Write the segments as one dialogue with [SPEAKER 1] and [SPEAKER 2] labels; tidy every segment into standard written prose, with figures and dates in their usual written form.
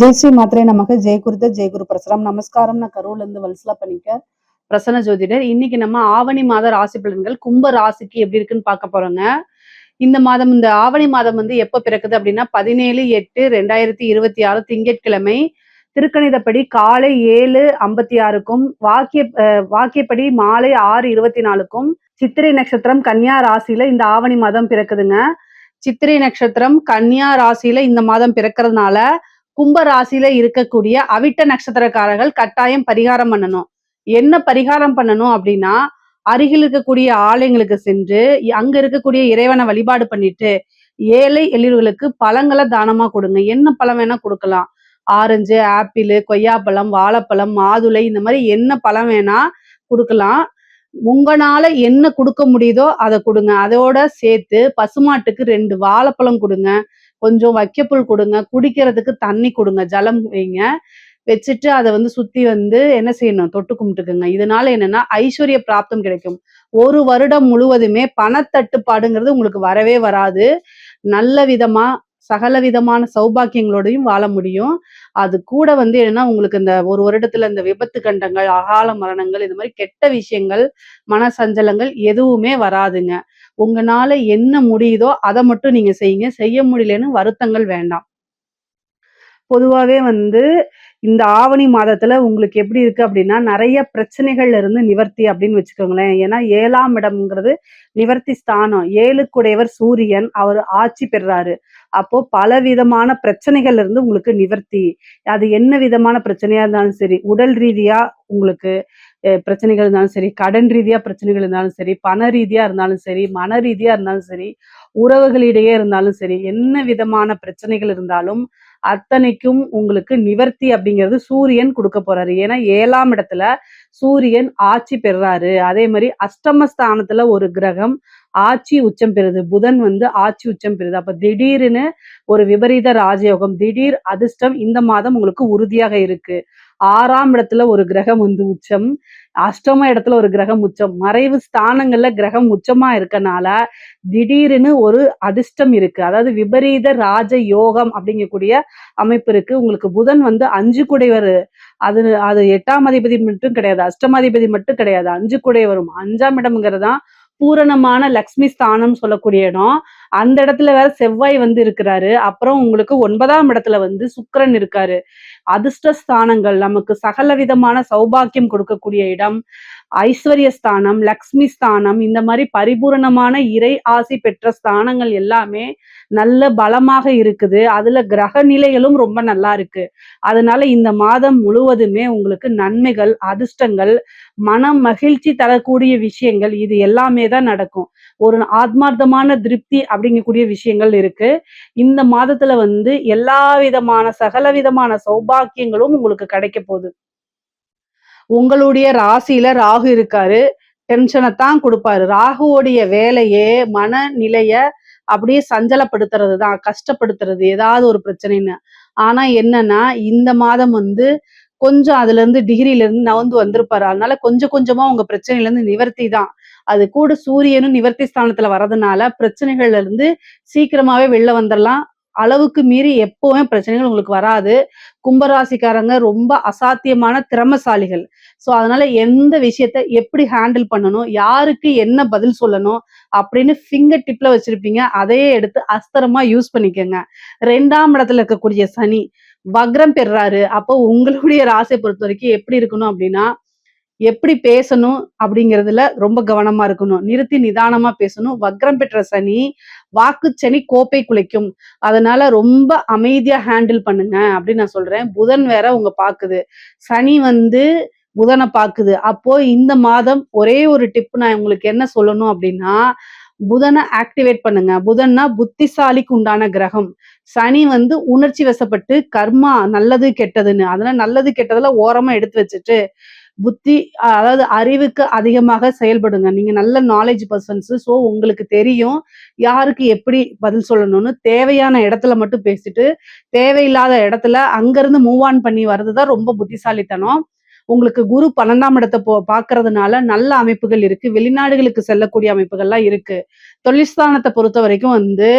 [SPEAKER 1] ஜெய் ஸ்ரீ மாத்திரை நமக்கு ஜெய் குருத ஜெய் குரு பிரசரம். நமஸ்காரம். நான் கரூர்ல இருந்து வல்சலா பண்ணிக்க பிரசன்ன ஜோதிடர். இன்னைக்கு நம்ம ஆவணி மாத ராசி பலன்கள் கும்ப ராசிக்கு எப்படி இருக்குன்னு பார்க்க போறோங்க. இந்த ஆவணி மாதம் எப்ப பிறக்குது அப்படின்னா 17/8/2026 திங்கட்கிழமை திருக்கணிதப்படி காலை 7:56க்கும் வாக்கியப்படி மாலை 6:24க்கும் சித்திரை நட்சத்திரம் கன்னியா ராசியில இந்த ஆவணி மாதம் பிறக்குதுங்க. சித்திரை நட்சத்திரம் கன்னியா ராசியில இந்த மாதம் பிறக்கிறதுனால கும்ப ராசியில இருக்கக்கூடிய அவிட்ட நட்சத்திரக்காரர்கள் கட்டாயம் பரிகாரம் பண்ணணும். என்ன பரிகாரம் பண்ணணும் அப்படின்னா, அருகில் இருக்கக்கூடிய ஆலயங்களுக்கு சென்று அங்க இருக்கக்கூடிய இறைவனை வழிபாடு பண்ணிட்டு ஏழை எளியவர்களுக்கு பழங்களை தானமா கொடுங்க. என்ன பழம் வேணா கொடுக்கலாம். ஆரஞ்சு, ஆப்பிள், கொய்யாப்பழம், வாழைப்பழம், மாதுளை, இந்த மாதிரி என்ன பழம் வேணா கொடுக்கலாம். உங்களால என்ன கொடுக்க முடியுதோ அதை கொடுங்க. அதோட சேர்த்து பசுமாட்டுக்கு 2 வாழைப்பழம் கொடுங்க. கொஞ்சம் வைக்கப்புல் கொடுங்க. குடிக்கிறதுக்கு தண்ணி கொடுங்க. ஜலம் வைங்க. வச்சுட்டு அதை சுத்தி என்ன செய்யணும், தொட்டு கும்பிட்டுக்குங்க. இதனால என்னன்னா ஐஸ்வர்ய பிராப்தம் கிடைக்கும். ஒரு வருடம் முழுவதுமே பணத்தட்டுப்பாடுங்கிறது உங்களுக்கு வரவே வராது. நல்ல விதமா சகல விதமான சௌபாக்கியங்களோடையும் வாழ முடியும். அது கூட என்னன்னா உங்களுக்கு இந்த ஒரு வருடத்துல இந்த விபத்து கண்டங்கள், அகால மரணங்கள், இந்த மாதிரி கெட்ட விஷயங்கள், மன சஞ்சலங்கள் எதுவுமே வராதுங்க. உங்களால என்ன முடியுதோ அதை மட்டும் நீங்க செய்யுங்க. செய்ய முடியலன்னு வருத்தங்கள் வேண்டாம். பொதுவாவே இந்த ஆவணி மாதத்துல உங்களுக்கு எப்படி இருக்கு அப்படின்னா, நிறைய பிரச்சனைகள்ல இருந்து நிவர்த்தி அப்படின்னு வச்சுக்கோங்களேன். ஏன்னா 7ஆம் இடம்ங்கிறது நிவர்த்தி ஸ்தானம். 7க்குடையவர் சூரியன், அவர் ஆட்சி பெறாரு. அப்போ பல விதமான பிரச்சனைகள்ல இருந்து உங்களுக்கு நிவர்த்தி. அது என்ன விதமான பிரச்சனையா இருந்தாலும் சரி, உடல் ரீதியா உங்களுக்கு பிரச்சனைகள் இருந்தாலும் சரி, கடன் ரீதியா பிரச்சனைகள் இருந்தாலும் சரி, பண ரீதியா இருந்தாலும் சரி, மன ரீதியா இருந்தாலும் சரி, உறவுகளிடையே இருந்தாலும் சரி, என்ன விதமான பிரச்சனைகள் இருந்தாலும் அத்தனைக்கும் உங்களுக்கு நிவர்த்தி அப்படிங்கிறது சூரியன் கொடுக்க போறாரு. ஏன்னா 7ஆம் இடத்துல சூரியன் ஆட்சி பெறாரு. அதே மாதிரி அஷ்டமஸ்தானத்துல ஒரு கிரகம் ஆட்சி உச்சம் பெறுது. புதன் ஆட்சி உச்சம் பெறுது. அப்ப திடீர்னு ஒரு விபரீத ராஜயோகம், திடீர் அதிர்ஷ்டம் இந்த மாதம் உங்களுக்கு உறுதியாக இருக்கு. 6ஆம் இடத்துல ஒரு கிரகம் உச்சம், அஷ்டம இடத்துல ஒரு கிரகம் உச்சம், மறைவு ஸ்தானங்கள்ல கிரகம் உச்சமா இருக்கனால திடீர்னு ஒரு அதிர்ஷ்டம் இருக்கு. அதாவது விபரீத ராஜ யோகம் அப்படிங்கக்கூடிய அமைப்பு இருக்கு. உங்களுக்கு புதன் 5 குடையவர். அது 8ஆம் அதிபதி மட்டும் கிடையாது, அஷ்டமாதிபதி மட்டும் கிடையாது, 5 குடையவரும். 5ஆம் இடம்ங்கிறது தான் பூரணமான லக்ஷ்மி ஸ்தானம் சொல்லக்கூடிய இடம். அந்த இடத்துல வேற செவ்வாய் இருக்கிறாரு. அப்புறம் உங்களுக்கு 9ஆம் இடத்துல சுக்கிரன் இருக்காரு. அதிர்ஷ்ட ஸ்தானங்கள், நமக்கு சகல விதமான சௌபாக்கியம் கொடுக்கக்கூடிய இடம், ஐஸ்வர்ய ஸ்தானம், லக்ஷ்மி ஸ்தானம், இந்த மாதிரி பரிபூரணமான இறை ஆசி பெற்ற ஸ்தானங்கள் எல்லாமே நல்ல பலமாக இருக்குது. அதுல கிரக நிலைகளும் ரொம்ப நல்லா இருக்கு. அதனால இந்த மாதம் முழுவதுமே உங்களுக்கு நன்மைகள், அதிர்ஷ்டங்கள், மனம் மகிழ்ச்சி தரக்கூடிய விஷயங்கள் இது எல்லாமே தான் நடக்கும். ஒரு ஆத்மார்த்தமான திருப்தி அப்படிங்கக்கூடிய விஷயங்கள் இருக்கு. இந்த மாதத்துல எல்லா விதமான சகல விதமான சௌபாக்கியங்களும் உங்களுக்கு கிடைக்க போகுது. உங்களுடைய ராசியில ராகு இருக்காரு. டென்ஷனைத்தான் கொடுப்பாரு. ராகுவோடைய வேலையே மனநிலைய அப்படியே சஞ்சலப்படுத்துறது தான், கஷ்டப்படுத்துறது, ஏதாவது ஒரு பிரச்சனைன்னு. ஆனா என்னன்னா இந்த மாதம் கொஞ்சம் அதுல இருந்து டிகிரில இருந்து நகர்ந்து வந்திருப்பாரு. அதனால கொஞ்சம் கொஞ்சமா உங்க பிரச்சனையில இருந்து நிவர்த்தி தான். அது கூட சூரியனும் நிவர்த்தி ஸ்தானத்துல வர்றதுனால பிரச்சனைகள்ல இருந்து சீக்கிரமாவே வெளில வந்துடலாம். அளவுக்கு மீறி எப்பவுமே பிரச்சனைகள் உங்களுக்கு வராது. கும்பராசிக்காரங்க ரொம்ப அசாத்தியமான திறமசாலிகள். சோ அதனால எந்த விஷயத்த எப்படி ஹேண்டில் பண்ணணும், யாருக்கு என்ன பதில் சொல்லணும் அப்படின்னு ஃபிங்கர் டிப்ல வச்சிருப்பீங்க. அதையே எடுத்து அஸ்திரமா யூஸ் பண்ணிக்கோங்க. 2ஆம் இடத்துல இருக்கக்கூடிய சனி வக்ரம் பெறாரு. அப்போ உங்களுடைய ராசியை பொறுத்த வரைக்கும் எப்படி இருக்கணும் அப்படின்னா, எப்படி பேசணும் அப்படிங்கிறதுல ரொம்ப கவனமா இருக்கணும். நிறுத்தி நிதானமா பேசணும். வக்ரம் பெற்ற சனி, வாக்குச்சனி கோப்பை குலைக்கும். அதனால ரொம்ப அமைதியா ஹேண்டில் பண்ணுங்க அப்படின்னு நான் சொல்றேன். புதன் வேற உங்க பாக்குது. சனி புதனை பாக்குது. அப்போ இந்த மாதம் ஒரே ஒரு டிப் நான் உங்களுக்கு என்ன சொல்லணும் அப்படின்னா, புதனை ஆக்டிவேட் பண்ணுங்க. புதன்னா புத்திசாலிக்கு உண்டான கிரகம். சனி உணர்ச்சி வசப்பட்டு கர்மா நல்லது கெட்டதுன்னு, அதனால நல்லது கெட்டதுல ஓரமா எடுத்து வச்சுட்டு புத்தி, அதாவது அறிவுக்கு அதிகமாக செயல்படுங்க. நீங்க நல்ல நாலேஜ் பர்சன்ஸ். ஸோ உங்களுக்கு தெரியும் யாருக்கு எப்படி பதில் சொல்லணும்னு. தேவையான இடத்துல மட்டும் பேசிட்டு தேவையில்லாத இடத்துல அங்கிருந்து மூவ் ஆன் பண்ணி வர்றதுதான் ரொம்ப புத்திசாலித்தனம். உங்களுக்கு குரு 12ஆம் இடத்தை பார்க்கறதுனால நல்ல அமைப்புகள் இருக்கு. வெளிநாடுகளுக்கு செல்லக்கூடிய அமைப்புகள்லாம் இருக்கு. தொழில்ஸ்தானத்தை பொறுத்த வரைக்கும் வந்து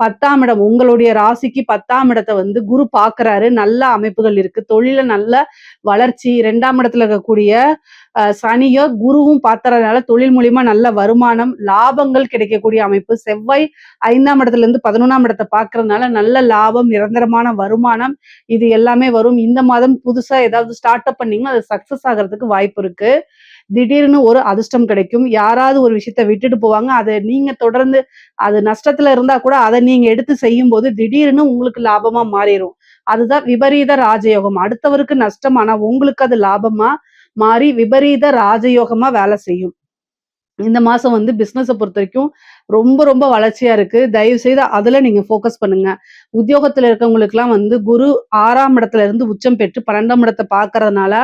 [SPEAKER 1] 10ஆம் இடம் உங்களுடைய ராசிக்கு 10ஆம் இடத்தை வந்து குரு பார்க்கறாரு. நல்ல அமைப்புகள் இருக்கு. தொழில நல்ல வளர்ச்சி. 2ஆம் இடத்துல இருக்கக்கூடிய சனியோ குருவும் பார்த்தறதுனால தொழில் மூலியமா நல்ல வருமானம், லாபங்கள் கிடைக்கக்கூடிய அமைப்பு. செவ்வாய் 5ஆம் இடத்துல இருந்து 11ஆம் இடத்தை பார்க்கறதுனால நல்ல லாபம், நிரந்தரமான வருமானம் இது எல்லாமே வரும். இந்த மாதம் புதுசா ஏதாவது ஸ்டார்ட் அப் பண்ணீங்கன்னா அது சக்சஸ் ஆகிறதுக்கு வாய்ப்பு இருக்கு. திடீர்னு ஒரு அதிர்ஷ்டம் கிடைக்கும். யாராவது ஒரு விஷயத்த விட்டுட்டு போவாங்க. அத நீங்க தொடர்ந்து அது நஷ்டத்துல இருந்தா கூட அத நீங்க எடுத்து செய்யும்போது திடீர்னு உங்களுக்கு லாபமா மாறிரும். அதுதான் விபரீத ராஜயோகம். அடுத்தவருக்கு நஷ்டம், ஆனா உங்களுக்கு அது லாபமா மாறி விபரீத ராஜயோகமா வேலை செய்யும். இந்த மாசம் வந்து பிசினஸ பொறுத்தவரைக்கும் ரொம்ப ரொம்ப வளர்ச்சியா இருக்கு. தயவு செய்து அதுல நீங்க ஃபோக்கஸ் பண்ணுங்க. உத்தியோகத்துல இருக்கவங்களுக்கெல்லாம் வந்து குரு 6ஆம் இடத்துல இருந்து உச்சம் பெற்று 12ஆம் இடத்த பார்க்கறதுனால,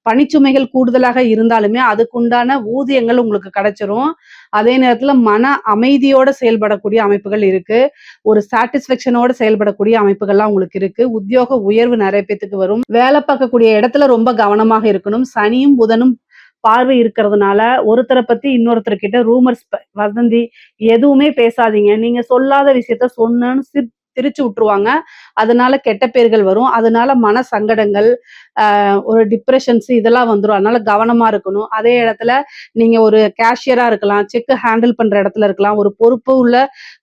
[SPEAKER 1] பணிச்சுமைகள் கூடுதலாக இருந்தாலுமே அதுக்குண்டான ஊதியங்கள் உங்களுக்கு கிடைச்சிரும். அதே நேரத்துல மன அமைதியோட செயல்படக்கூடிய அமைப்புகள் இருக்கு. ஒரு சாட்டிஸ்ஃபேக்ஷனோட செயல்படக்கூடிய அமைப்புகள்லாம் உங்களுக்கு இருக்கு. உத்தியோக உயர்வு நிறைய பேத்துக்கு வரும். வேலை பார்க்கக்கூடிய இடத்துல ரொம்ப கவனமாக இருக்கணும். சனியும், புதனும் பார்வை இருக்கிறதுனால ஒருத்தரை பத்தி இன்னொருத்தர்கிட்ட ரூமர்ஸ் வதந்தி எதுவுமே பேசாதீங்க. நீங்க சொல்லாத விஷயத்த சொன்னேன்னு திரிச்சு விட்டுருவாங்க. அதனால கெட்ட பேர்கள் வரும். அதனால மன சங்கடங்கள், ஒரு டிப்ரெஷன்ஸ் இதெல்லாம் வந்துரும். அதனால கவனமா இருக்கணும். அதே இடத்துல நீங்க ஒரு கேஷியரா இருக்கலாம், செக் ஹேண்டில் பண்ற இடத்துல இருக்கலாம், ஒரு பொறுப்பு உள்ள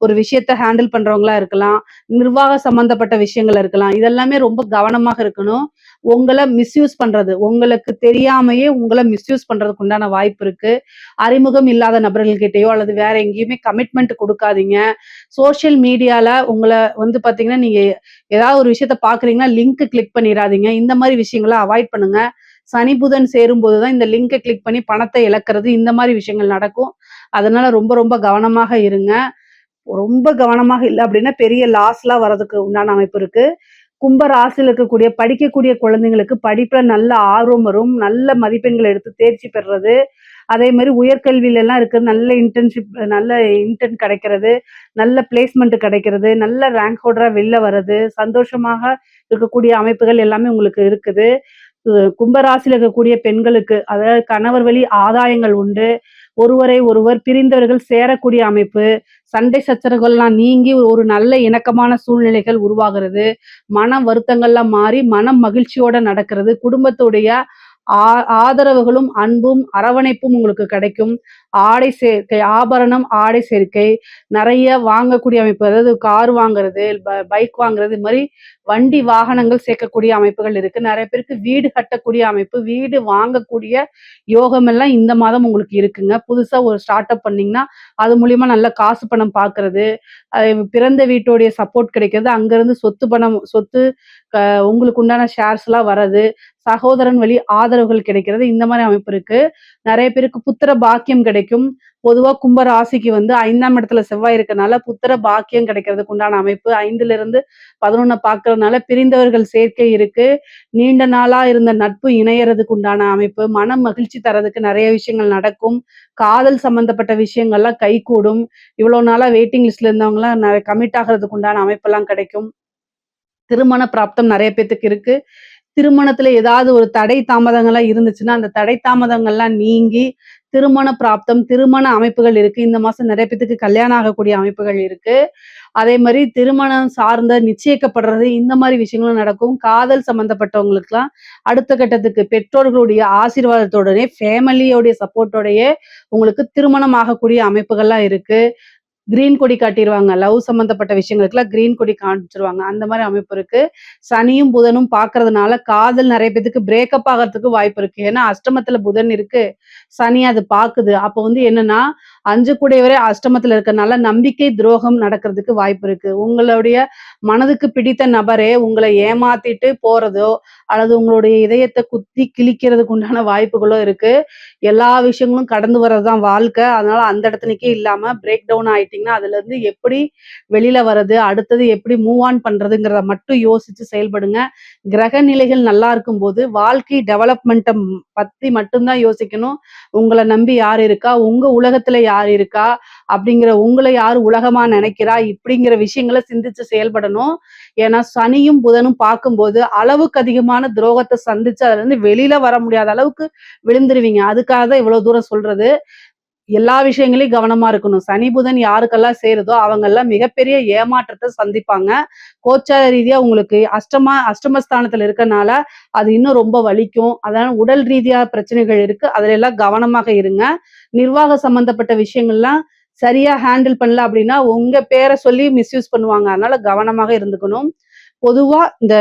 [SPEAKER 1] ஒரு விஷயத்த ஹேண்டில் பண்றவங்களா இருக்கலாம், நிர்வாக சம்பந்தப்பட்ட விஷயங்கள் இருக்கலாம். இதெல்லாமே ரொம்ப கவனமாக இருக்கணும். உங்கள மிஸ்யூஸ் பண்றது, உங்களுக்கு தெரியாமயே உங்கள மிஸ்யூஸ் பண்றதுக்கு உண்டான வாய்ப்பு இருக்கு. அறிமுகம் இல்லாத நபர்கள்கிட்டயோ அல்லது வேற எங்கேயுமே கமிட்மெண்ட் குடுக்காதீங்க. சோசியல் மீடியால உங்கள வந்து பாத்தீங்கன்னா, நீங்க ஏதாவது ஒரு விஷயத்த பாக்குறீங்கன்னா, லிங்க் கிளிக் பண்ணிறாதீங்க. இந்த மாரி விஷயங்கள அவாய்ட் பண்ணுங்க. சனி, புதன் சேரும்போது தான் இந்த லிங்க கிளிக் பண்ணி பணத்தை இழக்கிறது, இந்த மாரி விஷயங்கள் நடக்கும். அதனால ரொம்ப ரொம்ப கவனமாக இருங்க. ரொம்ப கவனமாக இல்ல அப்படின்னா, பெரிய லாஸ்லாம் வரதுக்கு உண்டான அமைப்பு இருக்கு. கும்ப ராசியில இருக்கக்கூடிய படிக்கக்கூடிய குழந்தைங்களுக்கு படிப்புல நல்ல ஆர்வம் வரும். நல்ல மதிப்பெண்கள் எடுத்து தேர்ச்சி பெறுறது. அதே மாரி உயர்கல்வியில எல்லாம் இருக்கிற நல்ல இன்டர்ன்ஷிப் நல்ல இன்டர்ன் கிடைக்கிறது. நல்ல பிளேஸ்மெண்ட் கிடைக்கிறது. நல்ல ரேங்க் ஹோல்டரா வெளில வர்றது. சந்தோஷமாக இருக்கக்கூடிய அமைப்புகள் எல்லாமே உங்களுக்கு இருக்குது. கும்பராசியில இருக்கக்கூடிய பெண்களுக்கு அதாவது கணவர் வழி ஆதாயங்கள் உண்டு. ஒருவரை ஒருவர் பிரிந்தவர்கள் சேரக்கூடிய அமைப்பு. சண்டை சச்சரவுகள்லாம் நீங்கி ஒரு நல்ல இணக்கமான சூழ்நிலைகள் உருவாகிறது. மன வருத்தங்கள்லாம் மாறி மனம் மகிழ்ச்சியோட நடக்கிறது. குடும்பத்துடைய ஆதரவுகளும், அன்பும், அரவணைப்பும் உங்களுக்கு கிடைக்கும். ஆடை சேர்க்கை, ஆபரணம், ஆடை சேர்க்கை நெறைய வாங்கக்கூடிய அமைப்பு. அதாவது கார் வாங்குறது, பைக் வாங்குறது, இது மாரி வண்டி வாகனங்கள் சேர்க்கக்கூடிய அமைப்புகள் இருக்கு. நெறைய பேருக்கு வீடு கட்டக்கூடிய அமைப்பு, வீடு வாங்கக்கூடிய யோகம் எல்லாம் இந்த மாதம் உங்களுக்கு இருக்குங்க. புதுசா ஒரு ஸ்டார்ட் அப் பண்ணீங்கன்னா, அது மூலியமா நல்ல காசு பணம் பார்க்கறது, பிறந்த வீட்டோடைய சப்போர்ட் கிடைக்கிறது, அங்கருந்து சொத்து பணம் சொத்து உங்களுக்கு உண்டான ஷேர்ஸ்லாம் வர்றது, சகோதரன் வழி ஆதரவுகள் கிடைக்கிறது, இந்த மாரி அமைப்பு இருக்கு. நெறைய பேருக்கு புத்திர பாக்கியம் கிடைக்கும். பொதுவா கும்ப ராசிக்கு வந்து 5ஆம் இடத்துல செவ்வாய் இருக்கனால புத்திர பாக்கியம் கிடைக்கிறதுக்கு உண்டான அமைப்பு. 5லிருந்து 11 பார்க்கறதுனால பிரிந்தவர்கள் சேர்க்கை இருக்கு. நீண்ட நாளா இருந்த நட்பு இணையறதுக்கு உண்டான அமைப்பு. மன மகிழ்ச்சி தர்றதுக்கு நெறைய விஷயங்கள் நடக்கும். காதல் சம்பந்தப்பட்ட விஷயங்கள்லாம் கைகூடும். இவ்வளோ நாளா வெயிட்டிங் லிஸ்ட்ல இருந்தவங்கலாம் கமிட் ஆகுறதுக்கு உண்டான அமைப்பெல்லாம் கிடைக்கும். திருமண பிராப்தம் நெறைய பேத்துக்கு இருக்கு. திருமணத்துல ஏதாவது ஒரு தடை தாமதங்கள்லாம் இருந்துச்சுன்னா, அந்த தடை தாமதங்கள்லாம் நீங்கி, திருமண பிராப்தம், திருமண அமைப்புகள் இருக்கு. இந்த மாசம் நெறைய பேத்துக்கு கல்யாணம் ஆகக்கூடிய அமைப்புகள் இருக்கு. அதே மாரி திருமணம் சார்ந்த நிச்சயிக்கப்படுறது, இந்த மாரி விஷயங்களும் நடக்கும். காதல் சம்பந்தப்பட்டவங்களுக்குலாம் அடுத்த கட்டத்துக்கு பெற்றோர்களுடைய ஆசீர்வாதத்தோடனே, ஃபேமிலியோடைய சப்போர்ட்டோடயே உங்களுக்கு திருமணம் ஆகக்கூடிய அமைப்புகள்லாம் இருக்கு. கிரீன் கொடி காட்டிருவாங்க. லவ் சம்மந்தப்பட்ட விஷயங்களுக்குலாம் கிரீன் கொடி காமிச்சுருவாங்க. அந்த மாரி அமைப்பு இருக்கு. சனியும், புதனும் பார்க்கறதுனால காதல் நெறைய பேத்துக்கு பிரேக்கப் ஆகறதுக்கு வாய்ப்பு இருக்கு. ஏன்னா அஷ்டமத்துல புதன் இருக்கு. சனி அது பாக்குது. அப்ப வந்து என்னன்னா, 5 கூடையவரே அஷ்டமத்துல இருக்கறனால நம்பிக்கை துரோகம் நடக்கிறதுக்கு வாய்ப்பு இருக்கு. உங்களுடைய மனதுக்கு பிடித்த நபரே உங்கள ஏமாத்திட்டு போறதோ, அல்லது உங்களுடைய இதயத்த குத்தி கிழிக்கிறதுக்கு உண்டான வாய்ப்புகளோ இருக்கு. எல்லா விஷயங்களும் கடந்து வர்றது தான் வாழ்க்கை. அதனால அந்த இடத்துலக்கே இல்லாம பிரேக் டவுன் ஆயிட்டீங்கன்னா, அதுலருந்து எப்படி வெளில வர்றது, அடுத்தது எப்படி மூவ் ஆன் பண்றதுங்கிறத மட்டும் யோசிச்சு செயல்படுங்க. கிரக நிலைகள் நல்லா இருக்கும்போது, வாழ்க்கை டெவலப்மெண்ட்ட பத்தி மட்டும் தான் யோசிக்கணும். உங்கள நம்பி யார் இருக்கா? உங்க உலகத்துல யார் இருக்கா, அப்படிங்கிற உங்களை யார் உலகமா நினைக்கிறா, இப்படிங்கிற விஷயங்களை சிந்திச்சு செயல்படணும். ஏன்னா சனியும் புதனும் பார்க்கும்போது அளவுக்கு அதிகமான துரோகத்தை சந்திச்சு அதுல இருந்து வெளியில வர முடியாத அளவுக்கு விழுந்துருவீங்க. அதுக்காக தான் இவ்வளவு தூரம் சொல்றது. எல்லா விஷயங்களையும் கவனமா இருக்கணும். சனி, புதன் யாருக்கெல்லாம் சேருதோ அவங்கெல்லாம் மிகப்பெரிய ஏமாற்றத்த சந்திப்பாங்க. கோச்சார ரீதியா உங்களுக்கு அஷ்டமஸ்தானத்துல இருக்கனால, அது இன்னும் ரொம்ப வலிக்கும். அதனால உடல் ரீதியா பிரச்சனைகள் இருக்கு. அதுல எல்லாம் கவனமாக இருங்க. நிர்வாக சம்பந்தப்பட்ட விஷயங்கள்லாம் சரியா ஹேண்டில் பண்ணல அப்படின்னா, உங்க பேர சொல்லி மிஸ்யூஸ் பண்ணுவாங்க. அதனால கவனமாக இருந்துக்கணும். பொதுவா இந்த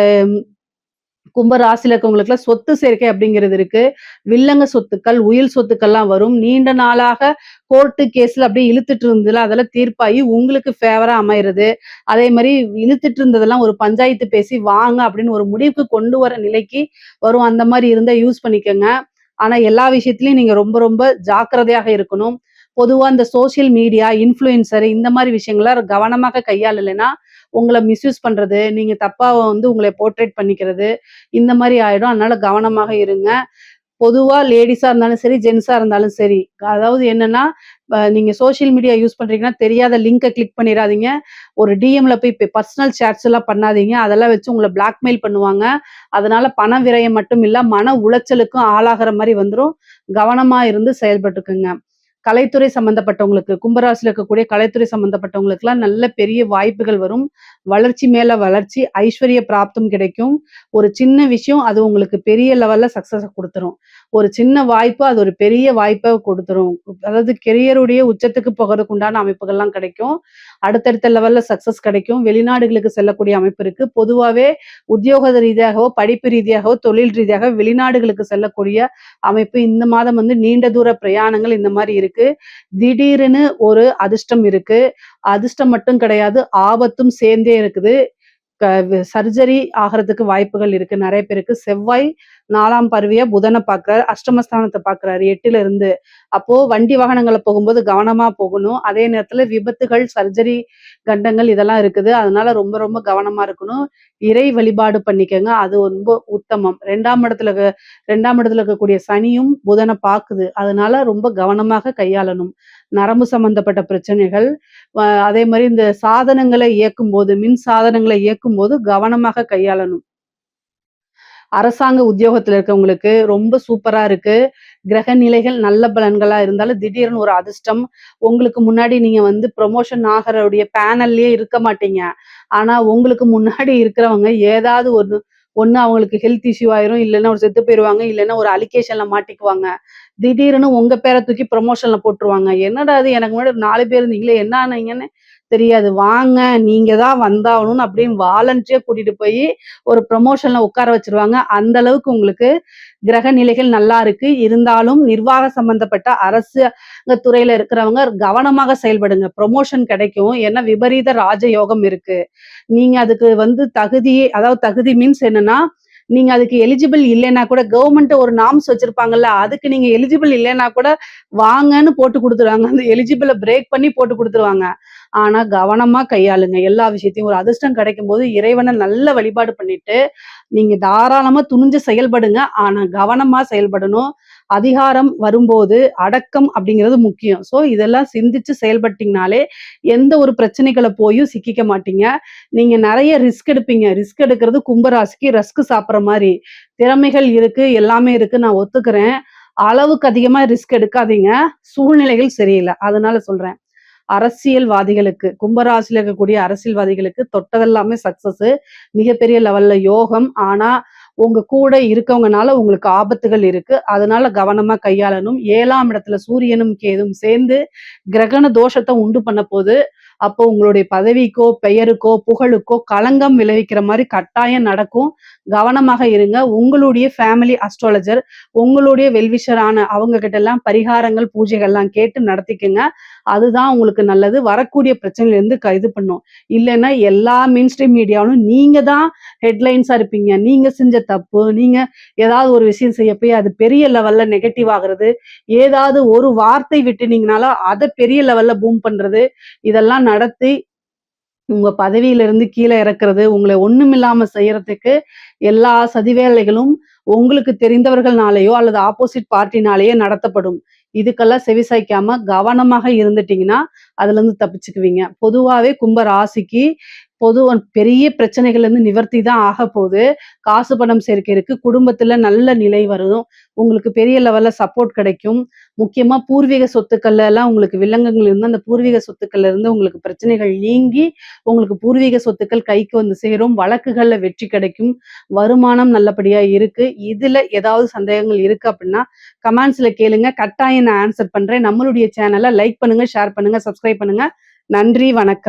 [SPEAKER 1] கும்ப ராசியில இருக்கவங்களுக்குலாம் சொத்து சேர்க்கை அப்படிங்கிறது இருக்கு. வில்லங்க சொத்துக்கள், உயில் சொத்துக்கள்லாம் வரும். நீண்ட நாளாக கோர்ட்டு கேஸ்ல அப்படியே இழுத்துட்டு இருந்ததுல அதெல்லாம் தீர்ப்பாகி உங்களுக்கு ஃபேவரா அமையறது. அதே மாரி இழுத்துட்டு இருந்ததெல்லாம் ஒரு பஞ்சாயத்து பேசி வாங்க அப்படின்னு ஒரு முடிவுக்கு கொண்டு வர நிலைக்கு வரும். அந்த மாரி இருந்தா யூஸ் பண்ணிக்கங்க. ஆனா எல்லா விஷயத்திலயும் நீங்க ரொம்ப ரொம்ப ஜாக்கிரதையாக இருக்கணும். பொதுவா இந்த சோசியல் மீடியா, இன்ஃப்ளூயன்சர் இந்த மாரி விஷயங்கள கவனமாக கையாளலைன்னா, உங்கள மிஸ்யூஸ் பண்றது, நீங்க தப்பா உங்கள போர்ட்ரேட் பண்ணிக்கிறது, இந்த மாரி ஆயிடும். அதனால கவனமாக இருங்க. பொதுவா லேடீஸா இருந்தாலும் சரி, ஜென்ஸா இருந்தாலும் சரி. அதாவது என்னன்னா, நீங்க சோசியல் மீடியா யூஸ் பண்றீங்கன்னா, தெரியாத லிங்க கிளிக் பண்ணிறாதீங்க. ஒரு டிஎம்ல போய் பர்சனல் சேட்ஸ் எல்லாம் பண்ணாதீங்க. அதெல்லாம் வச்சு உங்கள பிளாக்மெயில் பண்ணுவாங்க. அதனால பண விரயம் மட்டும் இல்ல, மன உளைச்சலுக்கும் ஆளாகுற மாரி வந்துரும். கவனமா இருந்து செயல்பட்டுக்குங்க. கலைத்துறை சம்பந்தப்பட்டவங்களுக்கு, கும்பராசியில இருக்கக்கூடிய கலைத்துறை சம்பந்தப்பட்டவங்களுக்குலாம் நல்ல பெரிய வாய்ப்புகள் வரும். வளர்ச்சி மேல வளர்ச்சி, ஐஸ்வர்ய பிராப்தம் கிடைக்கும். ஒரு சின்ன விஷயம் அது உங்களுக்கு பெரிய லெவல்ல சக்சஸ குடுத்துரும். ஒரு சின்ன வாய்ப்பு அது ஒரு பெரிய வாய்ப்ப குடுத்துரும். அதாவது கெரியருடைய உச்சத்துக்கு போகறதுக்கு உண்டான அமைப்புகள்லாம் கிடைக்கும். அடுத்தடுத்த லெவல்ல சக்சஸ் கிடைக்கும். வெளிநாடுகளுக்கு செல்லக்கூடிய அமைப்பு இருக்கு. பொதுவாவே உத்தியோக ரீதியாகவோ, படிப்பு ரீதியாகவோ, தொழில் ரீதியாக வெளிநாடுகளுக்கு செல்லக்கூடிய அமைப்பு இந்த மாதம் நீண்ட தூர பிரயாணங்கள் இந்த மாரி இருக்கு. திடீர்னு ஒரு அதிர்ஷ்டம் இருக்கு. அதிர்ஷ்டம் மட்டும் கிடையாது, ஆபத்தும் சேர்ந்தே இருக்குது. சர்ஜரி ஆகுறதுக்கு வாய்ப்புகள் இருக்கு நெறைய பேருக்கு. செவ்வாய் 4ஆம் பார்வையா புதன பார்க்கிறார். அஷ்டமஸ்தானத்த பார்க்கிறாரு 8ல இருந்து. அப்போ வண்டி வாகனங்கள்ல போகும்போது கவனமா போகணும். அதே நேரத்துல விபத்துகள், சர்ஜரி கண்டங்கள் இதெல்லாம் இருக்குது. அதனால ரொம்ப ரொம்ப கவனமா இருக்கணும். இறை வழிபாடு பண்ணிக்கங்க. அது ரொம்ப உத்தமம். 2ஆம் இடத்துல இருக்கக்கூடிய சனியும் புதன பாக்குது. அதனால ரொம்ப கவனமாக கையாளணும். நரம்பு சம்பந்தப்பட்ட பிரச்சனைகள், அதே மாரி இந்த சாதனங்கள இயக்கும்போது, மின் சாதனங்கள இயக்கும்போது கவனமாக கையாளணும். அரசாங்க உத்தியோகத்துல இருக்கவங்களுக்கு ரொம்ப சூப்பரா இருக்கு. கிரக நிலைகள் நல்ல பலன்களா இருந்தாலும் திடீர்னு ஒரு அதிர்ஷ்டம். உங்களுக்கு முன்னாடி நீங்க புரமோஷன் ஆகுறவுடைய பேனல்லயே இருக்க மாட்டீங்க. ஆனா உங்களுக்கு முன்னாடி இருக்கிறவங்க ஏதாவது ஒண்ணு அவங்களுக்கு ஹெல்த் இஷ்யூ ஆயிரும். இல்லன்னா ஒரு செத்து போயிருவாங்க. இல்லன்னா ஒரு அலிகேஷன்ல மாட்டிக்குவாங்க. திடீர்னு உங்க பேர தூக்கி ப்ரமோஷன்ல போட்டுருவாங்க. என்னடா இது எனக்கு முன்னாடி 4 பேர் இருந்தீங்களே என்ன ஆனீங்கன்னு தெரியாது. வாங்க நீங்க தான் வந்தாகணும்னு அப்படின்னு வாலண்டரியா கூட்டிட்டு போய் ஒரு ப்ரமோஷன்ல உட்கார வச்சுருவாங்க. அந்த அளவுக்கு உங்களுக்கு கிரக நிலைகள் நல்லா இருக்கு. இருந்தாலும் நிர்வாக சம்பந்தப்பட்ட அரசு துறையில இருக்கிறவங்க கவனமாக செயல்படுங்க. ப்ரமோஷன் கிடைக்கும். ஏன்னா விபரீத ராஜயோகம் இருக்கு. நீங்க அதுக்கு தகுதியே அதாவது தகுதி மீன்ஸ் என்னன்னா, நீங்க அதுக்கு எலிஜிபிள் இல்லைன்னா கூட கவர்மெண்ட் ஒரு நார்ம்ஸ் வச்சிருப்பாங்கல்ல, அதுக்கு நீங்க எலிஜிபிள் இல்லைன்னா கூட வாங்கன்னு போட்டு குடுத்துருவாங்க. அந்த எலிஜிபிள பிரேக் பண்ணி போட்டு குடுத்துருவாங்க. ஆனா கவனமா கையாளுங்க எல்லா விஷயத்தையும். ஒரு அதிர்ஷ்டம் கிடைக்கும்போது இறைவன நல்ல வழிபாடு பண்ணிட்டு, நீங்க தாராளமா துணிஞ்சு செயல்படுங்க. ஆனா கவனமா செயல்படணும். அதிகாரம் வரும்போது அடக்கம் அப்படிங்கிறது முக்கியம். இதெல்லாம் சிந்திச்சு செயல்பட்டீங்கனாலே, எந்த ஒரு பிரச்சனைகள போயும் சிக்கிக்க மாட்டீங்க. நீங்க நெறைய ரிஸ்க் எடுப்பீங்க. ரிஸ்க் எடுக்கிறது கும்பராசிக்கு ரஸ்க் சாப்பிடுற மாரி. திறமைகள் இருக்கு, எல்லாமே இருக்கு நான் ஒத்துக்கிறேன். அளவுக்கு அதிகமா ரிஸ்க் எடுக்காதீங்க. சூழ்நிலைகள் சரியில்ல. அதனால சொல்றேன். அரசியல்வாதிகளுக்கு, கும்பராசியில இருக்கக்கூடிய அரசியல்வாதிகளுக்கு தொட்டதெல்லாமே சக்சஸ். மிகப்பெரிய லெவல்ல யோகம். ஆனா, உங்க கூட இருக்கவங்கனால உங்களுக்கு ஆபத்துகள் இருக்கு. அதனால கவனமா கையாளணும். 7ஆம் இடத்துல சூரியனும், கேதுவும் சேர்ந்து கிரகண தோஷத்த உண்டு பண்ண போது. அப்போ உங்களுடைய பதவிக்கோ, பெயருக்கோ, புகழுக்கோ களங்கம் விளைவிக்கிற மாரி கட்டாயம் நடக்கும். கவனமாக இருங்க. உங்களுடைய ஃபேமிலி அஸ்ட்ராலஜர், உங்களுடைய வெல்விஷரான அவங்க கிட்டலாம் பரிகாரங்கள், பூஜைகள்லாம் கேட்டு நடத்திக்கங்க. அதுதான் உங்களுக்கு நல்லது. வரக்கூடிய பிரச்சனையிலேருந்து இது பண்ணும். இல்லன்னா எல்லா மெயின் ஸ்ட்ரீம் மீடியாவிலும் நீங்க தான் ஹெட்லைன்ஸா இருப்பீங்க. நீங்க செஞ்ச தப்பு, நீங்க ஏதாவது ஒரு விஷயம் செய்ய போய் அது பெரிய லெவல்ல நெகட்டிவ் ஆகுறது, ஏதாவது ஒரு வார்த்தை விட்டுனீங்கனாலும் அத பெரிய லெவல்ல பூம் பண்றது, இதெல்லாம் நடத்தி உங்க பதவியிலிருந்து கீழ இறக்குறது, உங்கள ஒண்ணுமில்லாம செய்யறதுக்கு எல்லா சதி வேலைகளும் உங்களுக்கு தெரிந்தவர்கள்னாலயோ அல்லது ஆப்போசிட் பார்ட்டினாலேயோ நடத்தப்படும். இதுக்கெல்லாம் செவிசாய்க்காம கவனமாக இருந்துட்டீங்கன்னா, அதுலருந்து தப்பிச்சுக்குவீங்க. பொதுவாவே கும்ப ராசிக்கு பெரிய பிரச்சனைகள்லருந்து நிவர்த்தி தான் ஆகப்போது. காசு பணம் சேர்க்கை இருக்கு. குடும்பத்துல நல்ல நிலை வரும். உங்களுக்கு பெரிய லெவல்ல சப்போர்ட் கிடைக்கும். முக்கியமா பூர்வீக சொத்துக்கள்ல எல்லாம் உங்களுக்கு வில்லங்கங்கள் இருந்தா, அந்த பூர்வீக சொத்துக்கள்ல இருந்து உங்களுக்கு பிரச்சனைகள் நீங்கி, உங்களுக்கு பூர்வீக சொத்துக்கள் கைக்கு வந்து சேரும். வழக்குகள்ல வெற்றி கிடைக்கும். வருமானம் நல்லபடியா இருக்கு. இதுல ஏதாவது சந்தேகங்கள் இருக்கு அப்படின்னா, கமெண்ட்ஸ்ல கேளுங்க. கட்டாயம் நான் ஆன்சர் பண்றேன். நம்மளுடைய சேனல லைக் பண்ணுங்க, ஷேர் பண்ணுங்க, சப்ஸ்கிரைப் பண்ணுங்க. நன்றி, வணக்கம்.